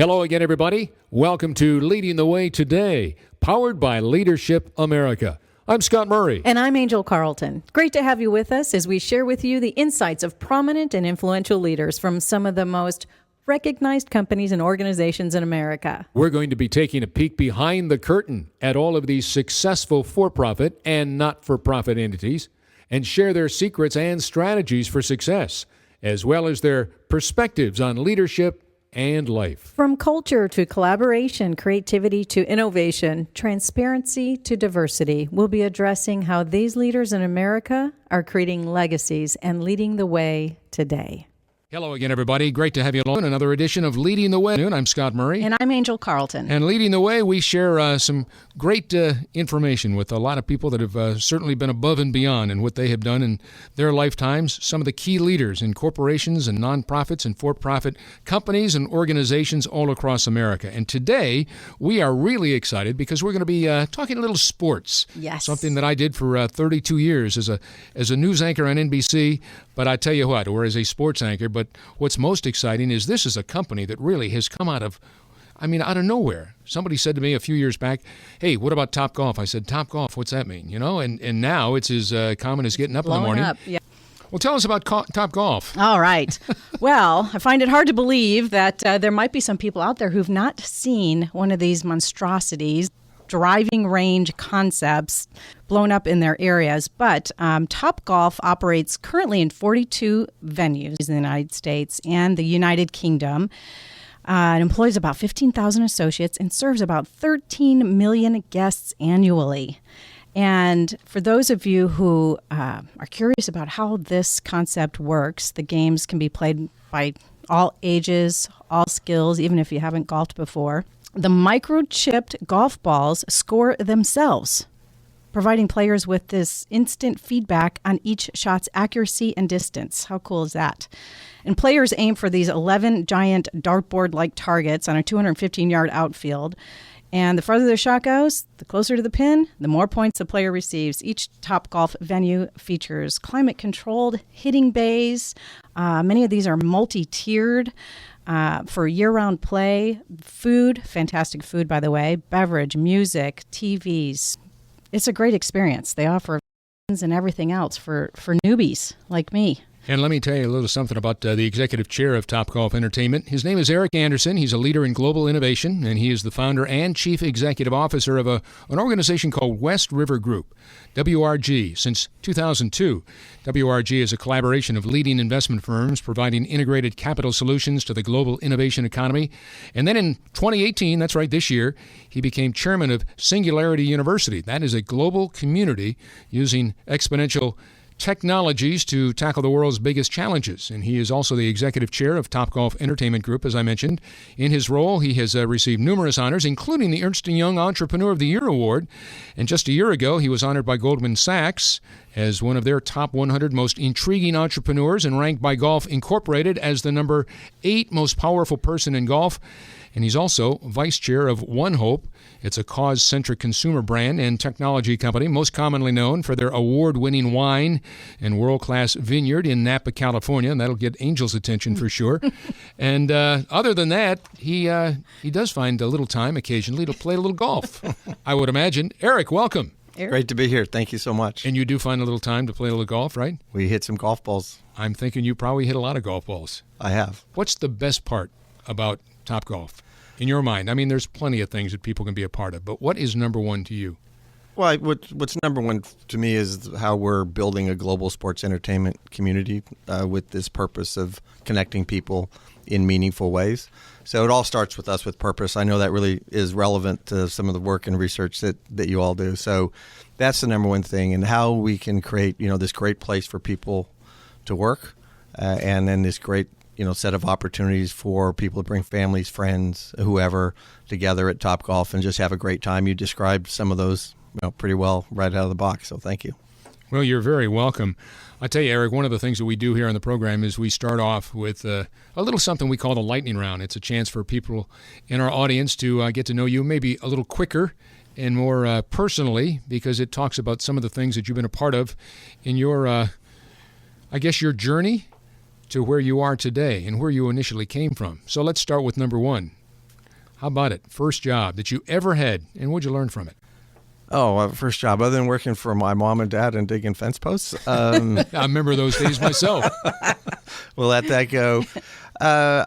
Hello again, everybody. Welcome to Leading the Way Today, powered by Leadership America. I'm Scott Murray. And I'm Angel Carlton. Great to have you with us as we share with you the insights of prominent and influential leaders from some of the most recognized companies and organizations in America. We're going to be taking a peek behind the curtain at all of these successful for-profit and not-for-profit entities and share their secrets and strategies for success, as well as their perspectives on leadership and life. From culture to collaboration, creativity to innovation, transparency to diversity, we'll be addressing how these leaders in America are creating legacies and leading the way today. Hello again, everybody. Great to have you along in another edition of Leading the Way. I'm Scott Murray. And I'm Angel Carlton. And Leading the Way, we share some great information with a lot of people that have certainly been above and beyond in what they have done in their lifetimes. Some of the key leaders in corporations and nonprofits and for-profit companies and organizations all across America. And today, we are really excited because we're going to be talking a little sports. Yes. Something that I did for 32 years as a news anchor on NBC. But I tell you what, or as a sports anchor, but what's most exciting is this is a company that really has come out of nowhere. Somebody said to me a few years back, hey, what about Topgolf? I said, Topgolf, what's that mean? You know, and now it's as common as getting up in the morning. Up, yeah. Well, tell us about Topgolf. All right. Well, I find it hard to believe that there might be some people out there who've not seen one of these monstrosities, driving range concepts blown up in their areas. But Topgolf operates currently in 42 venues in the United States and the United Kingdom. It employs about 15,000 associates and serves about 13 million guests annually. And for those of you who are curious about how this concept works, the games can be played by all ages, all skills, even if you haven't golfed before. The microchipped golf balls score themselves, providing players with this instant feedback on each shot's accuracy and distance. How cool is that? And players aim for these 11 giant dartboard-like targets on a 215-yard outfield. And the farther the shot goes, the closer to the pin, the more points the player receives. Each Topgolf venue features climate-controlled hitting bays. Many of these are multi-tiered. For year-round play, food, fantastic food, by the way, beverage, music, TVs. It's a great experience. They offer and everything else for newbies like me. And let me tell you a little something about the executive chair of Topgolf Entertainment. His name is Erik Anderson. He's a leader in global innovation, and he is the founder and chief executive officer of an organization called West River Group, WRG, since 2002. WRG is a collaboration of leading investment firms providing integrated capital solutions to the global innovation economy. And then in 2018, that's right, this year, he became chairman of Singularity University. That is a global community using exponential technologies to tackle the world's biggest challenges. And he is also the executive chair of Topgolf Entertainment Group, as I mentioned. In his role, he has received numerous honors, including the Ernst & Young Entrepreneur of the Year Award. And just a year ago, he was honored by Goldman Sachs as one of their top 100 most intriguing entrepreneurs and ranked by Golf Incorporated as the number 8 most powerful person in golf. And he's also vice chair of One Hope. It's a cause-centric consumer brand and technology company, most commonly known for their award-winning wine and world-class vineyard in Napa, California. And that'll get Angel's attention for sure. And other than that, he does find a little time occasionally to play a little golf, I would imagine. Erik, welcome. Eric? Great to be here. Thank you so much. And you do find a little time to play a little golf, right? We hit some golf balls. I'm thinking you probably hit a lot of golf balls. I have. What's the best part about Topgolf in your mind? I mean, there's plenty of things that people can be a part of, but what is number one to you? Well, what's number one to me is how we're building a global sports entertainment community with this purpose of connecting people in meaningful ways. So it all starts with us with purpose. I know that really is relevant to some of the work and research that you all do. So that's the number one thing, and how we can create, this great place for people to work, and then this great, set of opportunities for people to bring families, friends, whoever together at Topgolf and just have a great time. You described some of those, pretty well right out of the box. So thank you. Well, you're very welcome. I tell you, Erik, one of the things that we do here on the program is we start off with a little something we call the lightning round. It's a chance for people in our audience to get to know you maybe a little quicker and more personally, because it talks about some of the things that you've been a part of in your, your journey to where you are today and where you initially came from. So let's start with number one. How about it? First job that you ever had, and what'd you learn from it? Oh, first job, other than working for my mom and dad and digging fence posts. I remember those days myself. We'll let that go. I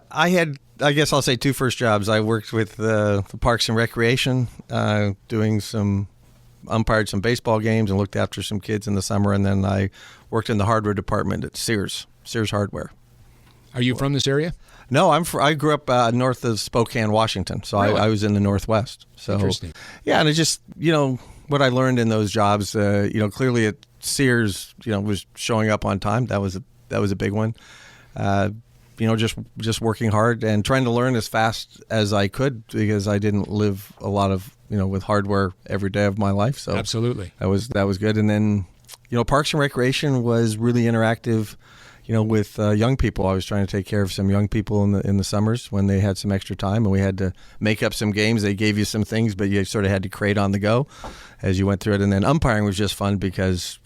guess I'll say two first jobs. I worked with the Parks and Recreation, umpired some baseball games and looked after some kids in the summer. And then I worked in the hardware department at Sears Hardware. Are you from this area? No, I grew up north of Spokane, Washington. So Really? I was in the Northwest. So, Interesting. Yeah, and it just, what I learned in those jobs, clearly at Sears, was showing up on time. That was a big one. Just working hard and trying to learn as fast as I could because I didn't live a lot of, with hardware every day of my life. So Absolutely. that was good. And then, Parks and Recreation was really interactive, with young people. I was trying to take care of some young people in the summers when they had some extra time, and we had to make up some games. They gave you some things, but you sort of had to create on the go as you went through it. And then umpiring was just fun because,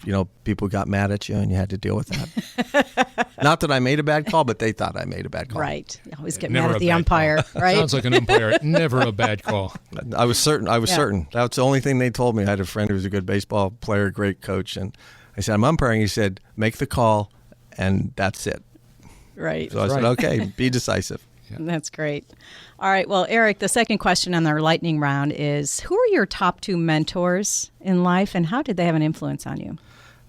people got mad at you and you had to deal with that. Not that I made a bad call, but they thought I made a bad call. Right. You always get Never mad a at the bad umpire, call. right? Sounds like an umpire. Never a bad call. I was certain. Certain. That's the only thing they told me. I had a friend who was a good baseball player, great coach, and I said, I'm umpiring. He said, make the call, and that's it. Right. So I said, okay, be decisive. That's great. All right. Well, Erik, the second question on our lightning round is, who are your top two mentors in life, and how did they have an influence on you?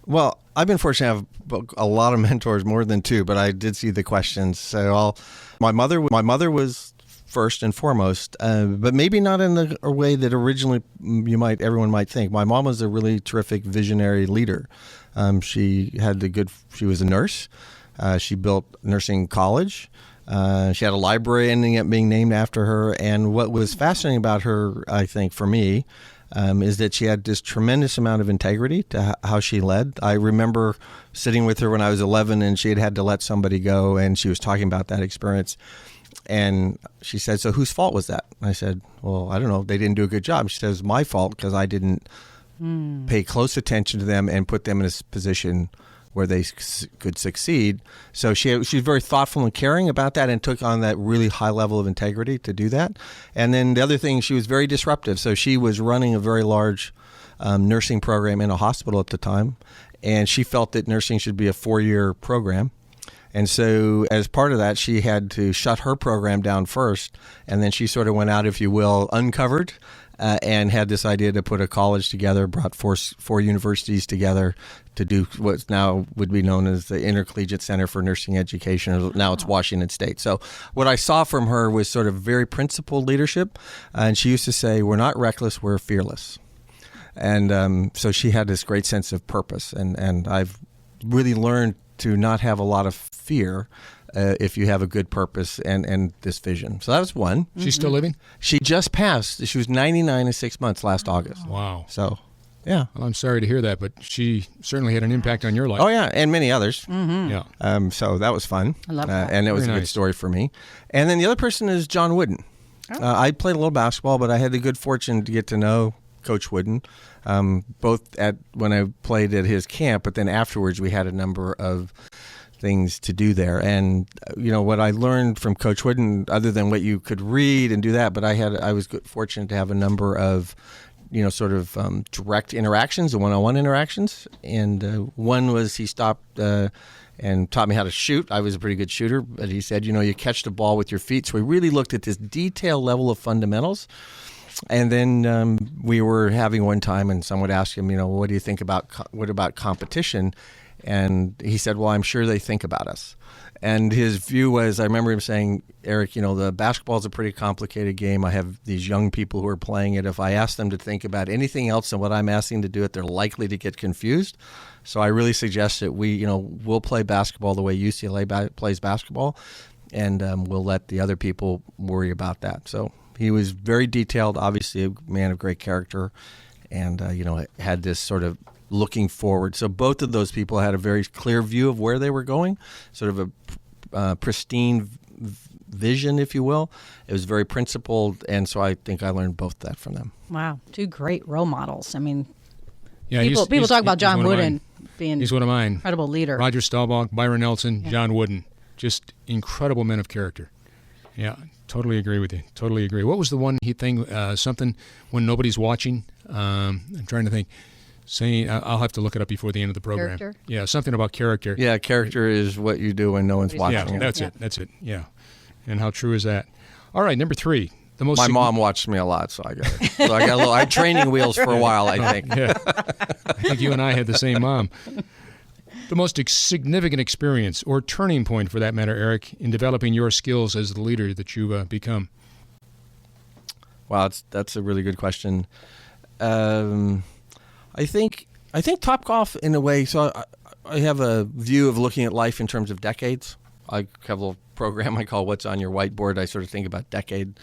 Well, I've been fortunate to have a lot of mentors, more than two, but I did see the questions. So my mother was first and foremost, but maybe not in a way that originally everyone might think. My mom was a really terrific visionary leader. She was a nurse. She built nursing college. She had a library ending up being named after her. And what was fascinating about her, I think, for me, is that she had this tremendous amount of integrity to how she led. I remember sitting with her when I was 11 and she had to let somebody go, and she was talking about that experience. And she said, so whose fault was that? I said, well, I don't know. They didn't do a good job. She says, my fault because I didn't pay close attention to them and put them in a position where they could succeed. So she was very thoughtful and caring about that and took on that really high level of integrity to do that. And then the other thing, she was very disruptive. So she was running a very large nursing program in a hospital at the time, and she felt that nursing should be a 4-year program. And so as part of that, she had to shut her program down first, and then she sort of went out, if you will, uncovered, and had this idea to put a college together, brought four universities together to do what now would be known as the Intercollegiate Center for Nursing Education. Now it's Washington State. So what I saw from her was sort of very principled leadership, and she used to say, we're not reckless, we're fearless. And so she had this great sense of purpose, and I've really learned to not have a lot of fear if you have a good purpose and this vision. So that was one. She's still living? She just passed. She was 99 and 6 months last August. Wow. So, yeah. Well, I'm sorry to hear that, but she certainly had an impact on your life. Oh, yeah, and many others. Yeah. So that was fun. I love that. And it was Very a good nice. story for me. And then the other person is John Wooden. I played a little basketball, but I had the good fortune to get to know Coach Wooden, both when I played at his camp, but then afterwards we had a number of things to do there. And what I learned from Coach Wooden, other than what you could read and do that, but I was fortunate to have a number of direct interactions and one-on-one interactions. And one was he stopped and taught me how to shoot. I was a pretty good shooter, but he said, you catch the ball with your feet. So we really looked at this detailed level of fundamentals. And then we were having one time, and someone would ask him, what do you think about competition? And he said, well, I'm sure they think about us. And his view was, I remember him saying, Erik, the basketball is a pretty complicated game. I have these young people who are playing it. If I ask them to think about anything else than what I'm asking to do it, they're likely to get confused. So I really suggest that we'll play basketball the way UCLA plays basketball, and we'll let the other people worry about that. So he was very detailed, obviously a man of great character, and had this sort of looking forward. So both of those people had a very clear view of where they were going, sort of a pristine vision, if you will. It was very principled, and so I think I learned both that from them. Wow, two great role models. I mean, Yeah, people talk about John one of Wooden mine. being He's one of mine. incredible leader. Roger Staubach, Byron Nelson, John Wooden. Just incredible men of character. Yeah, totally agree with you. Totally agree. What was the one thing, something when nobody's watching? I'm trying to think. Saying, I'll have to look it up before the end of the program. Character? Yeah, something about character. Yeah, character is what you do when no one's watching. Yeah, that's it. Yeah. And how true is that? All right, number 3. My mom watched me a lot, so I got it. So I had training wheels for a while, I think. Yeah. I think you and I had the same mom. The most significant experience, or turning point for that matter, Erik, in developing your skills as the leader that you've become? Wow, that's a really good question. I think Topgolf, in a way, so I have a view of looking at life in terms of decades. I have a little program I call What's on Your Whiteboard. I sort of think about decade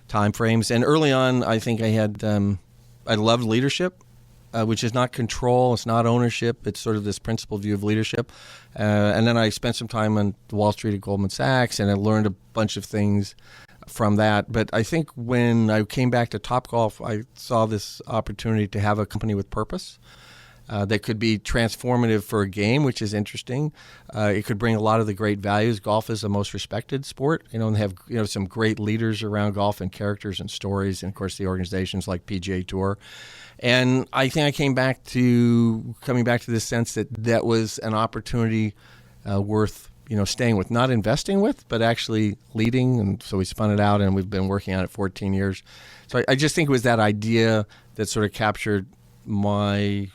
time frames. And early on, I think I loved leadership, which is not control, it's not ownership, it's sort of this principled view of leadership. And then I spent some time on Wall Street at Goldman Sachs, and I learned a bunch of things from that. But I think when I came back to Topgolf, I saw this opportunity to have a company with purpose that could be transformative for a game, which is interesting. It could bring a lot of the great values. Golf is the most respected sport, and they have some great leaders around golf and characters and stories, and of course the organizations like PGA Tour. And I think I coming back to this sense that was an opportunity worth staying with, not investing with, but actually leading. And so we spun it out, and we've been working on it 14 years. So I just think it was that idea that sort of captured my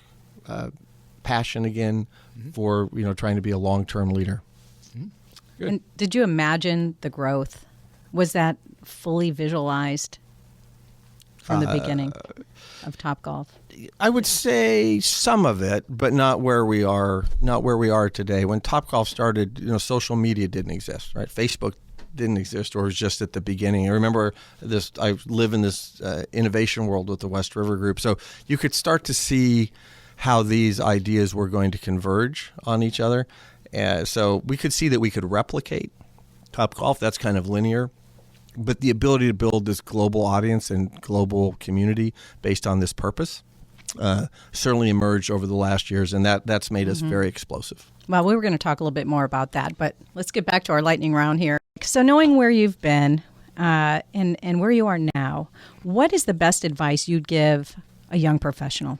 passion again for trying to be a long-term leader. Good. And did you imagine the growth? Was that fully visualized from the beginning of Topgolf? I would say some of it, but not where we are. Not where we are today. When Topgolf started, social media didn't exist, right? Facebook didn't exist, or was just at the beginning. I remember this. I live in this innovation world with the West River Group, so you could start to see how these ideas were going to converge on each other. So we could see that we could replicate Topgolf. That's kind of linear. But the ability to build this global audience and global community based on this purpose certainly emerged over the last years, and that's made us very explosive. Well, we were going to talk a little bit more about that, but let's get back to our lightning round here. So knowing where you've been and where you are now, what is the best advice you'd give a young professional?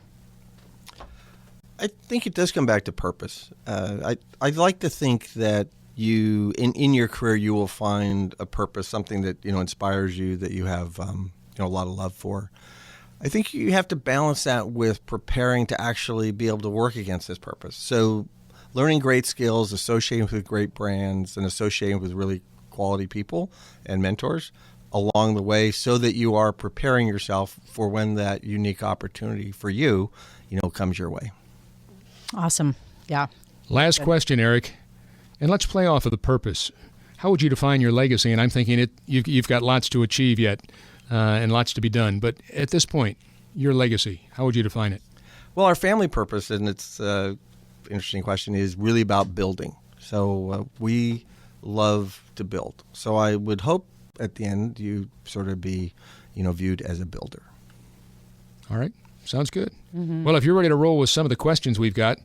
I think it does come back to purpose. I'd like to think that you, in your career, you will find a purpose, something that inspires you, that you have a lot of love for. I think you have to balance that with preparing to actually be able to work against this purpose. So learning great skills, associating with great brands, and associating with really quality people and mentors along the way, so that you are preparing yourself for when that unique opportunity for you, comes your way. Awesome. Yeah. Last question, Erik, and let's play off of the purpose. How would you define your legacy? And I'm thinking you've got lots to achieve yet and lots to be done. But at this point, your legacy, how would you define it? Well, our family purpose, and it's an interesting question, is really about building. So we love to build. So I would hope at the end you sort of be, viewed as a builder. All right. Sounds good. Mm-hmm. Well, if you're ready to roll with some of the questions we've got,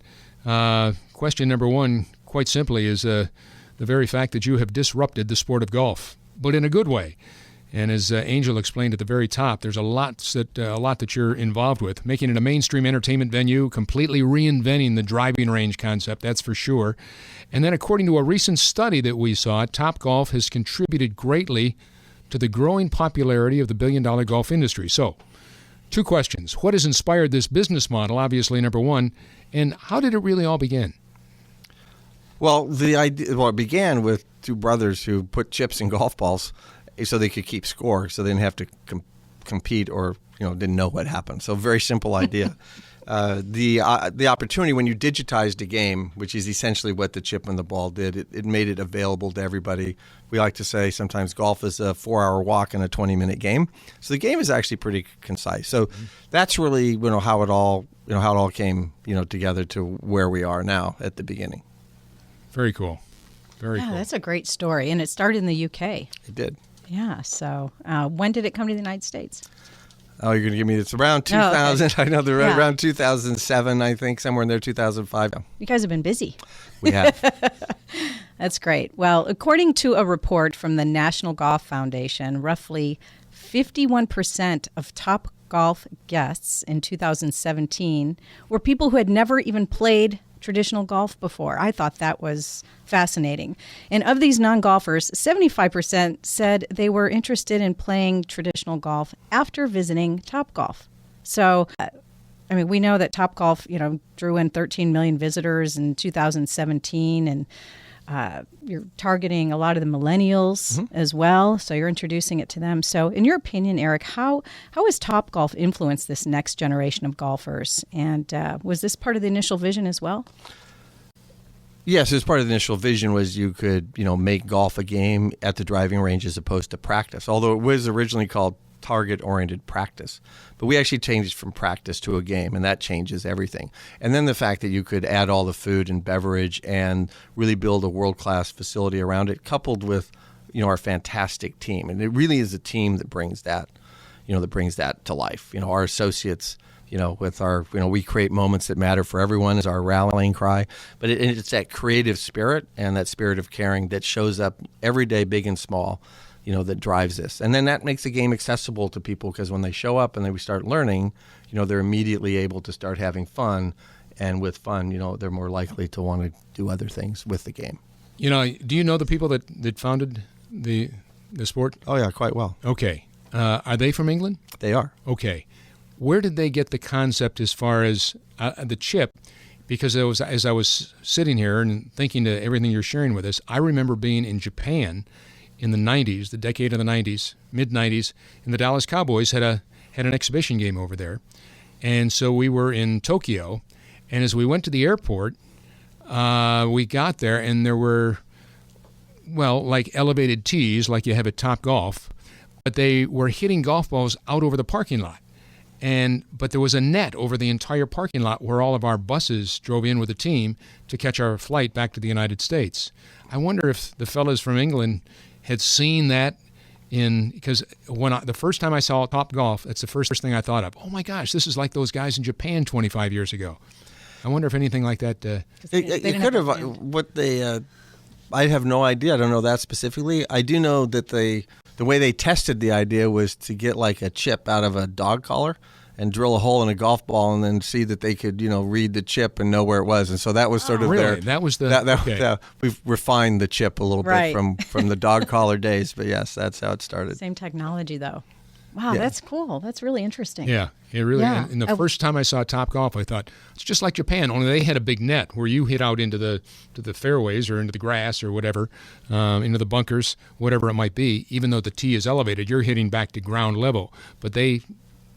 question number 1, quite simply, is the very fact that you have disrupted the sport of golf, but in a good way. And as Angel explained at the very top, there's a lot that you're involved with, making it a mainstream entertainment venue, completely reinventing the driving range concept, that's for sure. And then according to a recent study that we saw, Topgolf has contributed greatly to the growing popularity of the billion-dollar golf industry. So, 2 questions. What has inspired this business model, obviously, number 1, and how did it really all begin? Well, it began with 2 brothers who put chips in golf balls so they could keep score, so they didn't have to compete or didn't know what happened. So very simple idea. The opportunity when you digitized a game, which is essentially what the chip and the ball did, it made it available to everybody. We like to say sometimes golf is a 4-hour walk in a 20-minute game. So the game is actually pretty concise. So that's really how it all came together to where we are now at the beginning. Very cool. Very cool. That's a great story, and it started in the UK. It did. Yeah. So when did it come to the United States? Oh, you're going to give me this around 2000. Okay. I know they're around 2007, I think, somewhere in there, 2005. You guys have been busy. We have. That's great. Well, according to a report from the National Golf Foundation, roughly 51% of Topgolf guests in 2017 were people who had never even played traditional golf before. I thought that was fascinating. And of these non-golfers, 75% said they were interested in playing traditional golf after visiting Topgolf. So, I mean, we know that Topgolf, drew in 13 million visitors in 2017, and you're targeting a lot of the millennials as well. So you're introducing it to them. So in your opinion, Erik, how has Topgolf influenced this next generation of golfers? And was this part of the initial vision as well? Yes, as part of the initial vision was you could, make golf a game at the driving range as opposed to practice, although it was originally called target-oriented practice. But we actually changed from practice to a game, and that changes everything. And then the fact that you could add all the food and beverage and really build a world-class facility around it, coupled with, our fantastic team. And it really is a team that brings that, to life. Our associates, with our, we create moments that matter for everyone is our rallying cry. But it's that creative spirit and that spirit of caring that shows up every day, big and small, that drives this. And then that makes the game accessible to people because when they show up and then we start learning, they're immediately able to start having fun. And with fun, they're more likely to want to do other things with the game. Do you know the people that founded the sport? Oh, yeah, quite well. Okay. Are they from England? They are. Okay. Where did they get the concept as far as the chip? Because as I was sitting here and thinking to everything you're sharing with us, I remember being in Japan in the 90s, the decade of the 90s, mid-90s, and the Dallas Cowboys had an exhibition game over there. And so we were in Tokyo, and as we went to the airport, we got there, and there were, like elevated tees like you have at Topgolf, but they were hitting golf balls out over the parking lot. But there was a net over the entire parking lot where all of our buses drove in with a team to catch our flight back to the United States. I wonder if the fellas from England had seen that because the first time I saw Topgolf, that's the first thing I thought of. Oh my gosh, this is like those guys in Japan 25 years ago. I wonder if anything like that. It could have. I have no idea. I don't know that specifically. I do know that the way they tested the idea was to get like a chip out of a dog collar and drill a hole in a golf ball and then see that they could, read the chip and know where it was. And so that was sort of really? That was the okay. We've refined the chip a little bit from the dog collar days, but yes, that's how it started. Same technology though. Wow, Yeah. That's cool. That's really interesting. Yeah, it really. Yeah. And the first time I saw Topgolf, I thought it's just like Japan. Only they had a big net where you hit out into the fairways or into the grass or whatever, into the bunkers, whatever it might be. Even though the tee is elevated, you're hitting back to ground level. But they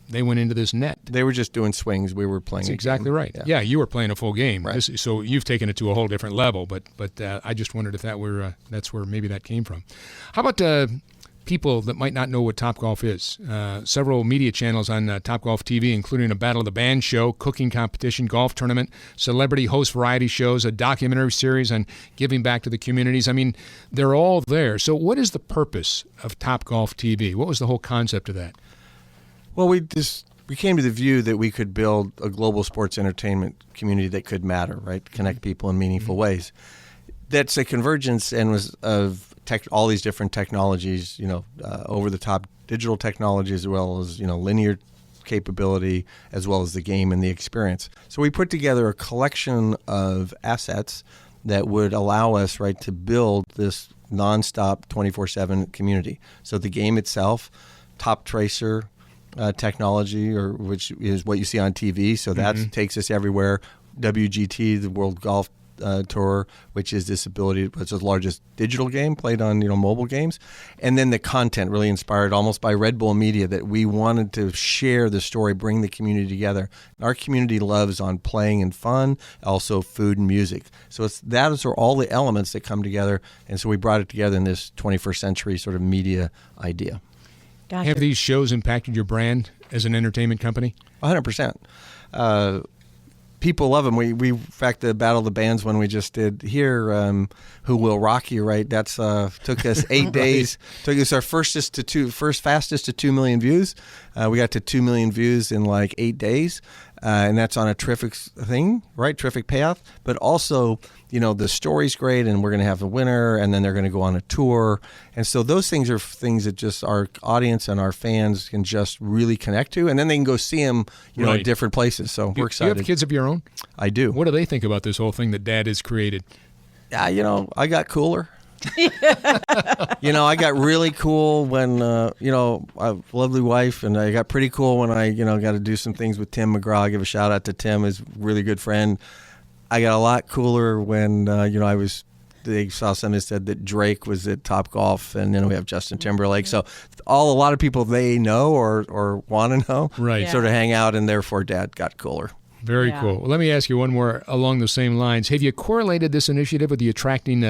went into this net. They were just doing swings. We were playing. That's exactly right. Yeah, you were playing a full game. Right. So you've taken it to a whole different level. But I just wondered if that's where maybe that came from. How about people that might not know what Topgolf is? Several media channels on Topgolf TV, including a Battle of the Bands show, cooking competition, golf tournament, celebrity host variety shows, a documentary series on giving back to the communities. I mean, they're all there. So what is the purpose of Topgolf TV? What was the whole concept of that? Well, we came to the view that we could build a global sports entertainment community that could matter, right? Connect people in meaningful ways. That's a convergence of all these different technologies, over-the-top digital technology as well as, linear capability as well as the game and the experience. So we put together a collection of assets that would allow us, right, to build this nonstop 24/7 community. So the game itself, Top Tracer technology, which is what you see on TV. So that takes us everywhere. WGT, the World Golf Tour, which is this ability, it's the largest digital game played on mobile games, and then the content really inspired almost by Red Bull Media that we wanted to share the story, bring the community together. Our community loves on playing and fun, also food and music. So those are all the elements that come together, and so we brought it together in this 21st century sort of media idea. Gotcha. Have these shows impacted your brand as an entertainment company? 100%. People love them. We in fact, the Battle of the Bands one we just did here, Who Will Rock You, right? That's took us 8 days. Took us our fastest to 2 million views. We got to 2 million views in like 8 days. and that's on a terrific thing, right? Terrific payoff. But also, the story's great, and we're going to have a winner, and then they're going to go on a tour. And so those things are things that just our audience and our fans can just really connect to, and then they can go see them, in different places. So we're excited. Do you have kids of your own? I do. What do they think about this whole thing that Dad has created? Yeah, I got cooler. I got really cool when, I have a lovely wife, and I got pretty cool when I, got to do some things with Tim McGraw. Give a shout out to Tim, his really good friend. I got a lot cooler when, they saw something that said that Drake was at Topgolf, and then we have Justin Timberlake. So a lot of people they know or want to know sort of hang out, and therefore Dad got cooler. Very cool. Well, let me ask you one more along the same lines. Have you correlated this initiative with the attracting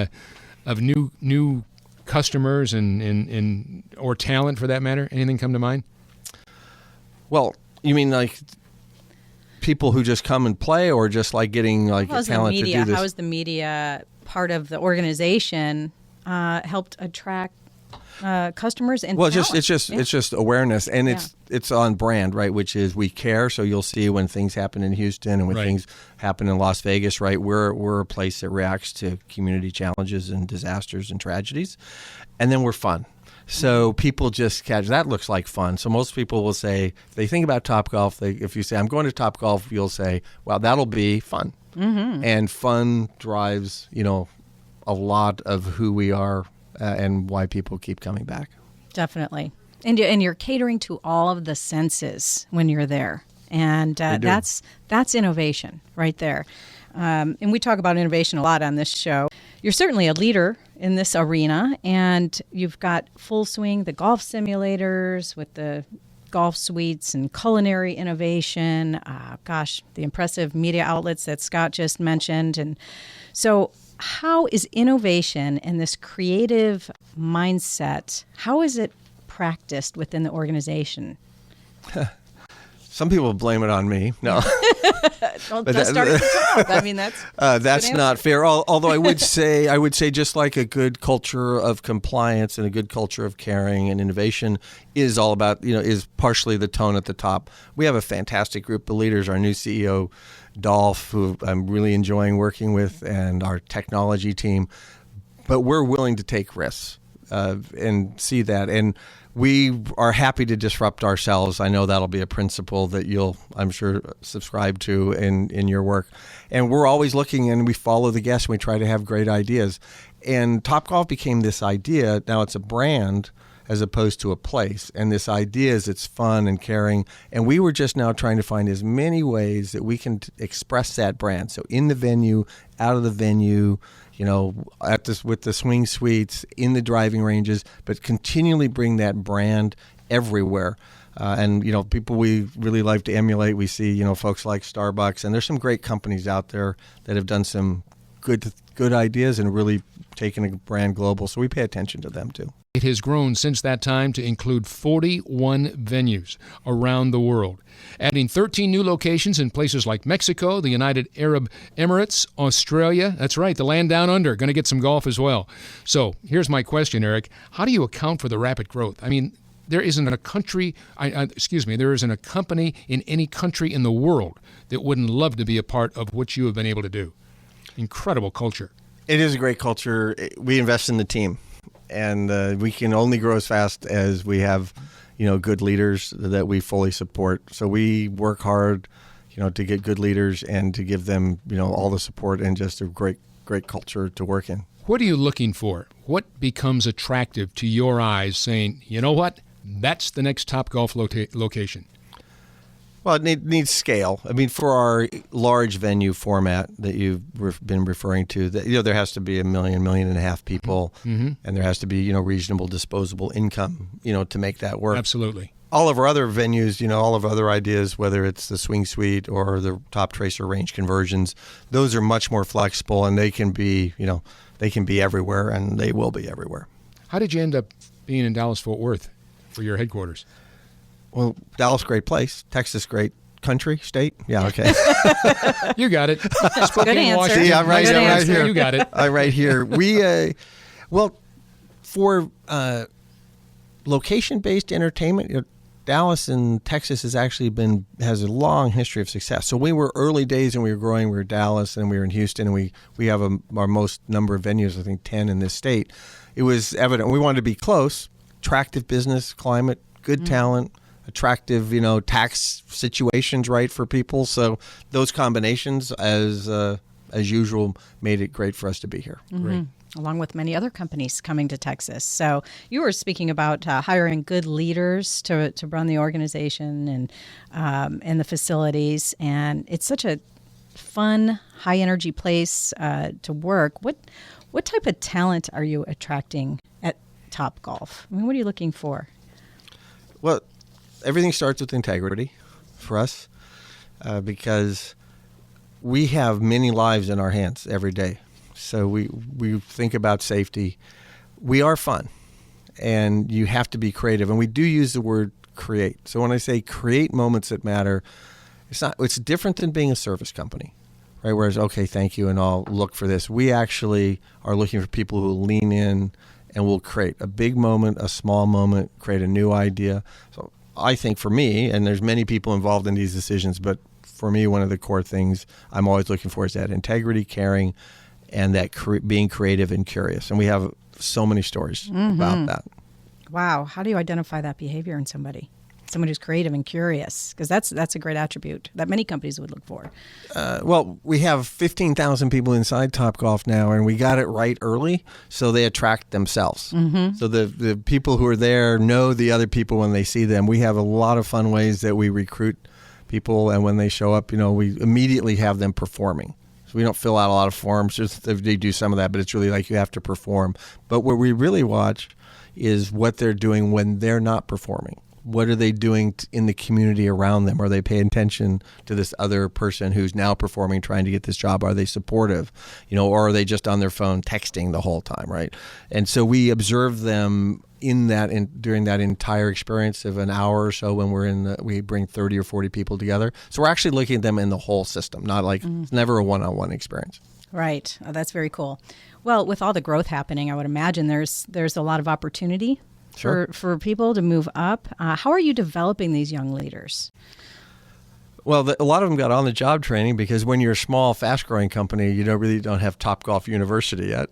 of new customers and or talent for that matter? Anything come to mind? Well, you mean like people who just come and play, or just like getting like a talent to do this? How is the media part of the organization helped attract customers and talent? It's just awareness, and it's on brand, right? Which is we care. So you'll see when things happen in Houston and when things happen in Las Vegas, right? We're a place that reacts to community challenges and disasters and tragedies, and then we're fun. So people just catch that looks like fun. So most people will say, if they think about Topgolf, if you say I'm going to Topgolf, you'll say, well, that'll be fun. Mm-hmm. And fun drives a lot of who we are. And why people keep coming back. Definitely. And you're catering to all of the senses when you're there. And that's innovation right there. And we talk about innovation a lot on this show. You're certainly a leader in this arena, and you've got full swing, the golf simulators with the golf suites and culinary innovation. The impressive media outlets that Scott just mentioned. And so how is innovation and this creative mindset, how is it practiced within the organization? Some people blame it on me. No. Well, let's start at the top. I mean, that's not fair. Although I would say just like a good culture of compliance and a good culture of caring and innovation is all about, is partially the tone at the top. We have a fantastic group of leaders. Our new CEO, Dolph, who I'm really enjoying working with, and our technology team. But we're willing to take risks and see that. And we are happy to disrupt ourselves. I know that'll be a principle that you'll, I'm sure, subscribe to in your work. And we're always looking, and we follow the guests, and we try to have great ideas. And Topgolf became this idea. Now it's a brand as opposed to a place. And this idea is it's fun and caring. And we were just now trying to find as many ways that we can express that brand. So in the venue, out of the venue, with the swing suites, in the driving ranges, but continually bring that brand everywhere. And people we really like to emulate. We see, folks like Starbucks, and there's some great companies out there that have done some good ideas and really taken a brand global. So we pay attention to them too. It has grown since that time to include 41 venues around the world, adding 13 new locations in places like Mexico, the United Arab Emirates, Australia. That's right, the land down under. Going to get some golf as well. So here's my question, Erik. How do you account for the rapid growth? I mean, there isn't a company in any country in the world that wouldn't love to be a part of what you have been able to do. Incredible culture. It is a great culture. We invest in the team. And we can only grow as fast as we have, good leaders that we fully support. So we work hard, to get good leaders and to give them, all the support and just a great culture to work in. What are you looking for? What becomes attractive to your eyes saying, you know what, that's the next Topgolf location? Well, it needs scale. I mean, for our large venue format that you've been referring to, there has to be 1.5 million people, and there has to be, reasonable disposable income, to make that work. Absolutely. All of our other venues, all of our other ideas, whether it's the swing suite or the top tracer range conversions, those are much more flexible, and they can be, everywhere, and they will be everywhere. How did you end up being in Dallas-Fort Worth for your headquarters? Well, Dallas, great place. Texas, great country, state. Yeah, okay. You got it. Good answer. See, I'm right here. You got it. I'm right here. We, for location-based entertainment, Dallas and Texas has a long history of success. So we were early days and we were growing. We were Dallas and we were in Houston, and we have our most number of venues, I think 10 in this state. It was evident we wanted to be close, attractive business climate, good talent, attractive, tax situations right for people. So those combinations, as usual, made it great for us to be here. Great. Along with many other companies coming to Texas. So you were speaking about hiring good leaders to run the organization and the facilities, and it's such a fun, high energy place to work. What type of talent are you attracting at Topgolf? I mean, what are you looking for? Well, everything starts with integrity for us, because we have many lives in our hands every day. So we think about safety. We are fun, and you have to be creative. And we do use the word create. So when I say create moments that matter, it's different than being a service company, right? Whereas, okay, thank you, and I'll look for this. We actually are looking for people who lean in and will create a big moment, a small moment, create a new idea. So I think for me, and there's many people involved in these decisions, but for me, one of the core things I'm always looking for is that integrity, caring, and that being creative and curious. And we have so many stories about that. Wow. How do you identify that behavior in somebody who's creative and curious? Because that's a great attribute that many companies would look for. Well, we have 15,000 people inside Topgolf now, and we got it right early, so they attract themselves. So the people who are there know the other people when they see them. We have a lot of fun ways that we recruit people, and when they show up, we immediately have them performing. So we don't fill out a lot of forms. Just they do some of that, but it's really like you have to perform. But what we really watch is what they're doing when they're not performing. What are they doing in the community around them? Are they paying attention to this other person who's now performing, trying to get this job? Are they supportive? Or are they just on their phone texting the whole time, right? And so we observe them during that entire experience of an hour or so when we bring 30 or 40 people together. So we're actually looking at them in the whole system, not like it's never a one-on-one experience. Right. Oh, that's very cool. Well, with all the growth happening, I would imagine there's a lot of opportunity for people to move up. How are you developing these young leaders? Well, a lot of them got on-the-job training, because when you're a small, fast-growing company, you don't have Topgolf University yet.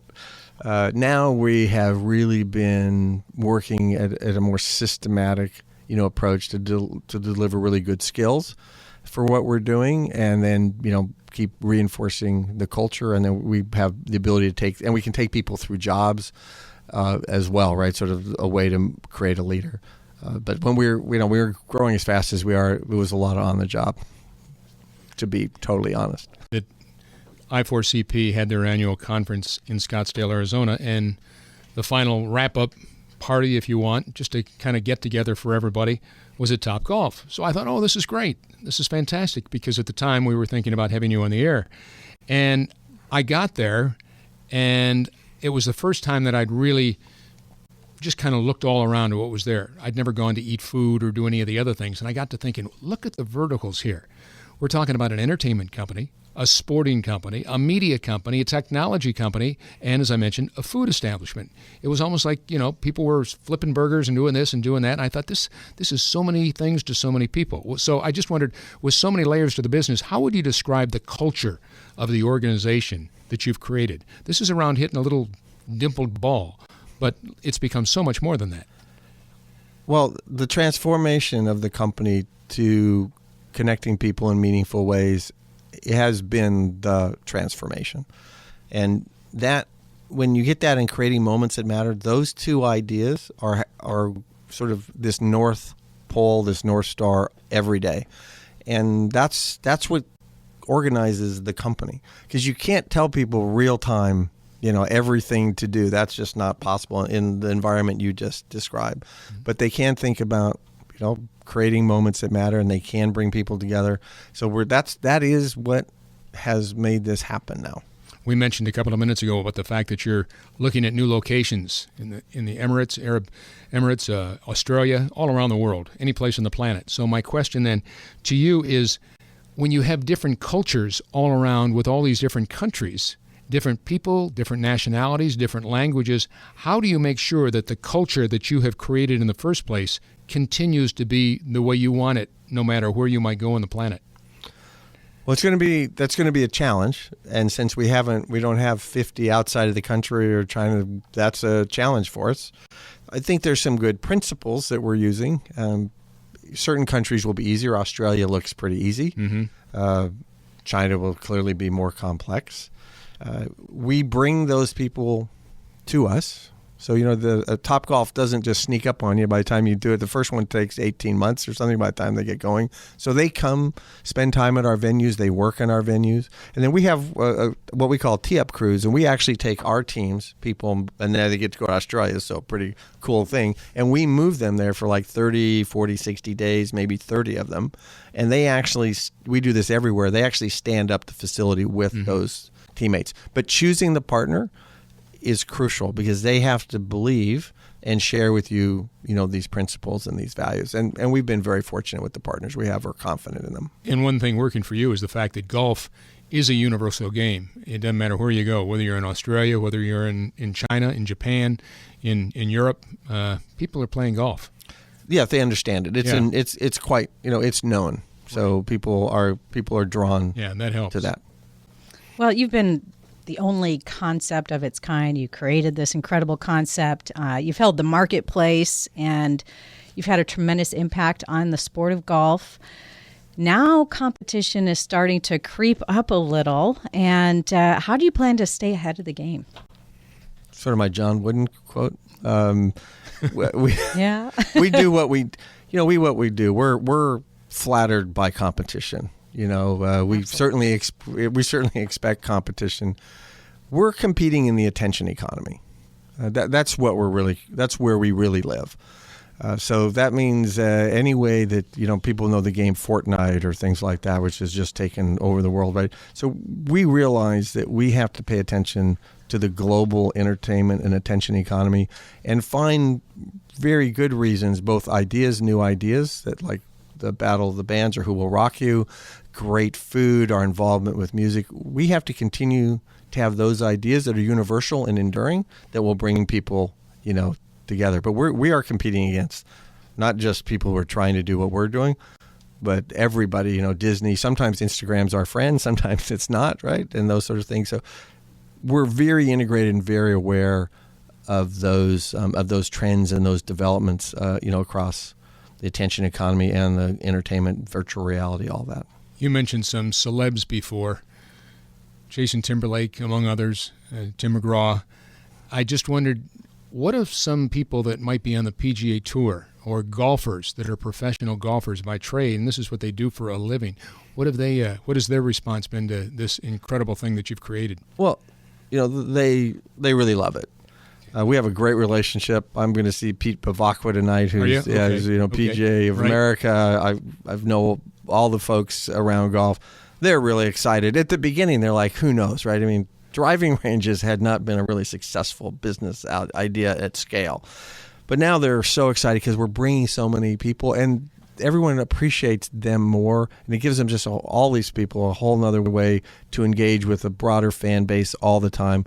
Now we have really been working at a more systematic, approach to deliver really good skills for what we're doing, and then keep reinforcing the culture, and then we have the ability to we can take people through jobs as well, right? Sort of a way to create a leader. But when we were growing as fast as we are, it was a lot on the job, to be totally honest. I4CP had their annual conference in Scottsdale, Arizona, and the final wrap-up party, if you want, just to kind of get together for everybody, was at Topgolf. So I thought, oh, this is great. This is fantastic, because at the time we were thinking about having you on the air. And I got there, and it was the first time that I'd really just kind of looked all around at what was there. I'd never gone to eat food or do any of the other things, and I got to thinking, look at the verticals here. We're talking about an entertainment company, a sporting company, a media company, a technology company, and as I mentioned, a food establishment. It was almost like, people were flipping burgers and doing this and doing that, and I thought this is so many things to so many people. So I just wondered, with so many layers to the business, how would you describe the culture of the organization that you've created? This is around hitting a little dimpled ball, but it's become so much more than that. Well, the transformation of the company to connecting people in meaningful ways, it has been the transformation. And that, when you get that in creating moments that matter, those two ideas are sort of this North Pole, this North Star every day. And that's what organizes the company. Because you can't tell people real time, everything to do. That's just not possible in the environment you just described. But they can think about, creating moments that matter, and they can bring people together. So that is what has made this happen now. We mentioned a couple of minutes ago about the fact that you're looking at new locations in the Emirates, Arab Emirates, Australia, all around the world, any place on the planet. So my question then to you is, when you have different cultures all around with all these different countries, different people, different nationalities, different languages. How do you make sure that the culture that you have created in the first place continues to be the way you want it, no matter where you might go on the planet? Well, that's going to be a challenge, and since we don't have 50 outside of the country or China, that's a challenge for us. I think there's some good principles that we're using. Certain countries will be easier. Australia looks pretty easy. Mm-hmm. China will clearly be more complex. We bring those people to us. So, the Topgolf doesn't just sneak up on you by the time you do it. The first one takes 18 months or something by the time they get going. So they come, spend time at our venues, they work in our venues. And then we have what we call tee-up crews, and we actually take our teams, people, and then they get to go to Australia, so pretty cool thing. And we move them there for like 30, 40, 60 days, maybe 30 of them. And we do this everywhere. They actually stand up the facility with those teammates. But choosing the partner is crucial because they have to believe and share with you, these principles and these values. And we've been very fortunate with the partners we have. We're confident in them. And one thing working for you is the fact that golf is a universal game. It doesn't matter where you go, whether you're in Australia, whether you're in China, in Japan, in Europe, people are playing golf. Yeah, they understand it. It's quite, it's known. So people are drawn that helps. to that. Well, you've been the only concept of its kind. You created this incredible concept. You've held the marketplace, and you've had a tremendous impact on the sport of golf. Now competition is starting to creep up a little, and how do you plan to stay ahead of the game? Sort of my John Wooden quote. We we do what we do. We're flattered by competition. We certainly expect competition. We're competing in the attention economy. That's where we really live. So that means any way that people know the game Fortnite or things like that, which has just taken over the world, right? So we realize that we have to pay attention to the global entertainment and attention economy, and find very good reasons, both new ideas that like the Battle of the Bands or Who Will Rock You, great food, our involvement with music. We have to continue to have those ideas that are universal and enduring that will bring people, together. But we are competing against not just people who are trying to do what we're doing, but everybody, Disney. Sometimes Instagram's our friend, sometimes it's not, right? And those sort of things. So we're very integrated and very aware of those trends and those developments, across the attention economy and the entertainment, virtual reality, all that. You mentioned some celebs before, Jason Timberlake, among others, Tim McGraw. I just wondered, what if some people that might be on the PGA Tour or golfers that are professional golfers by trade, and this is what they do for a living, what has their response been to this incredible thing that you've created? Well, they really love it. We have a great relationship. I'm going to see Pete Pavakwa tonight, who's PGA of America. I know all the folks around golf. They're really excited. At the beginning, they're like, who knows, right? I mean, driving ranges had not been a really successful business idea at scale. But now they're so excited because we're bringing so many people, and everyone appreciates them more, and it gives them just all these people a whole nother way to engage with a broader fan base all the time.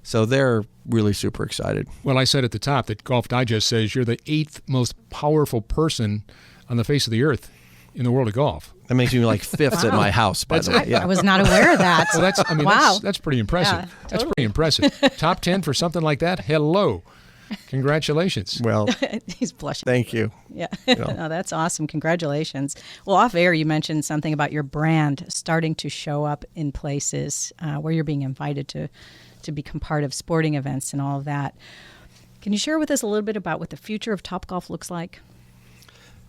So they're really super excited. Well, I said at the top that Golf Digest says you're the 8th most powerful person on the face of the earth in the world of golf. That makes me like 5th at my house, by the way. Yeah. I was not aware of that. Well, that's pretty impressive. Yeah, totally. That's pretty impressive. Top 10 for something like that? Hello. Congratulations. Well, he's blushing. Thank you. Yeah. No, that's awesome. Congratulations. Well, off air, you mentioned something about your brand starting to show up in places where you're being invited to become part of sporting events and all of that. Can you share with us a little bit about what the future of Topgolf looks like?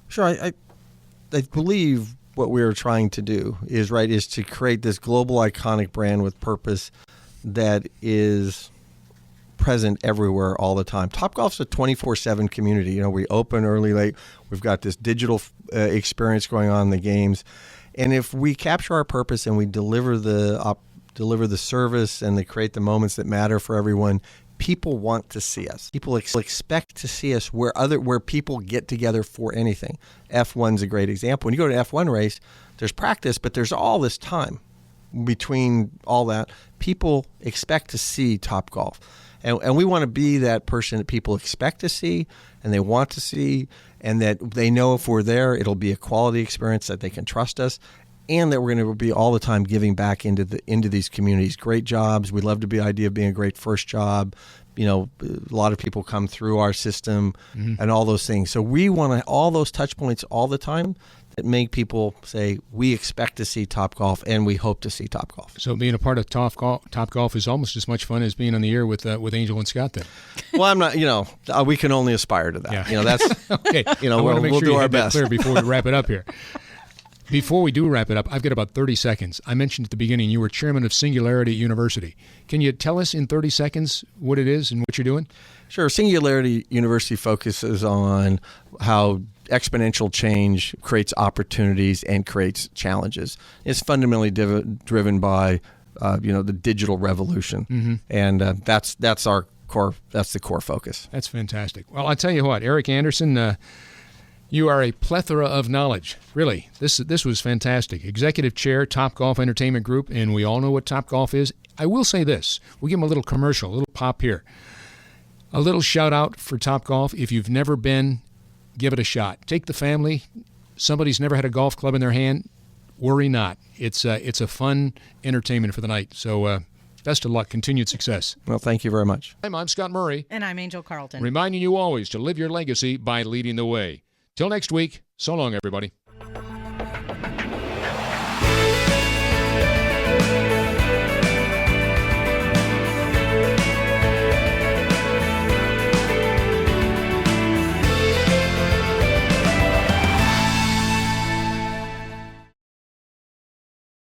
Sure. I believe what we're trying to do is to create this global iconic brand with purpose that is present everywhere all the time. Topgolf's a 24/7 community. We open early, late. We've got this digital experience going on in the games. And if we capture our purpose and we deliver the service and create the moments that matter for everyone, people want to see us. People expect to see us where people get together for anything. F1's a great example. When you go to an F1 race, there's practice, but there's all this time between all that, people expect to see Topgolf. And we want to be that person that people expect to see and they want to see, and that they know if we're there, it'll be a quality experience, that they can trust us, and that we're going to be all the time giving back into these communities. Great jobs. We love the idea of being a great first job. You know, a lot of people come through our system and all those things. So we want all those touch points all the time that make people say, we expect to see Topgolf and we hope to see Topgolf. So being a part of Topgolf is almost as much fun as being on the air with Angel and Scott then. Well, I'm not, we can only aspire to that. Yeah. That's, okay. We'll do our best. Clear before we wrap it up here. Before we do wrap it up, I've got about 30 seconds. I mentioned at the beginning you were chairman of Singularity University. Can you tell us in 30 seconds what it is and what you're doing? Sure. Singularity University focuses on how exponential change creates opportunities and creates challenges. It's fundamentally driven by, the digital revolution, and that's our core. That's the core focus. That's fantastic. Well, I tell you what, Erik Anderson. You are a plethora of knowledge. Really, this was fantastic. Executive Chair, Topgolf Entertainment Group, and we all know what Topgolf is. I will say this. We'll give them a little commercial, a little pop here. A little shout out for Topgolf. If you've never been, give it a shot. Take the family. Somebody's never had a golf club in their hand. Worry not. It's a fun entertainment for the night. So best of luck. Continued success. Well, thank you very much. I'm Scott Murray. And I'm Angel Carlton. Reminding you always to live your legacy by leading the way. Till next week, so long, everybody.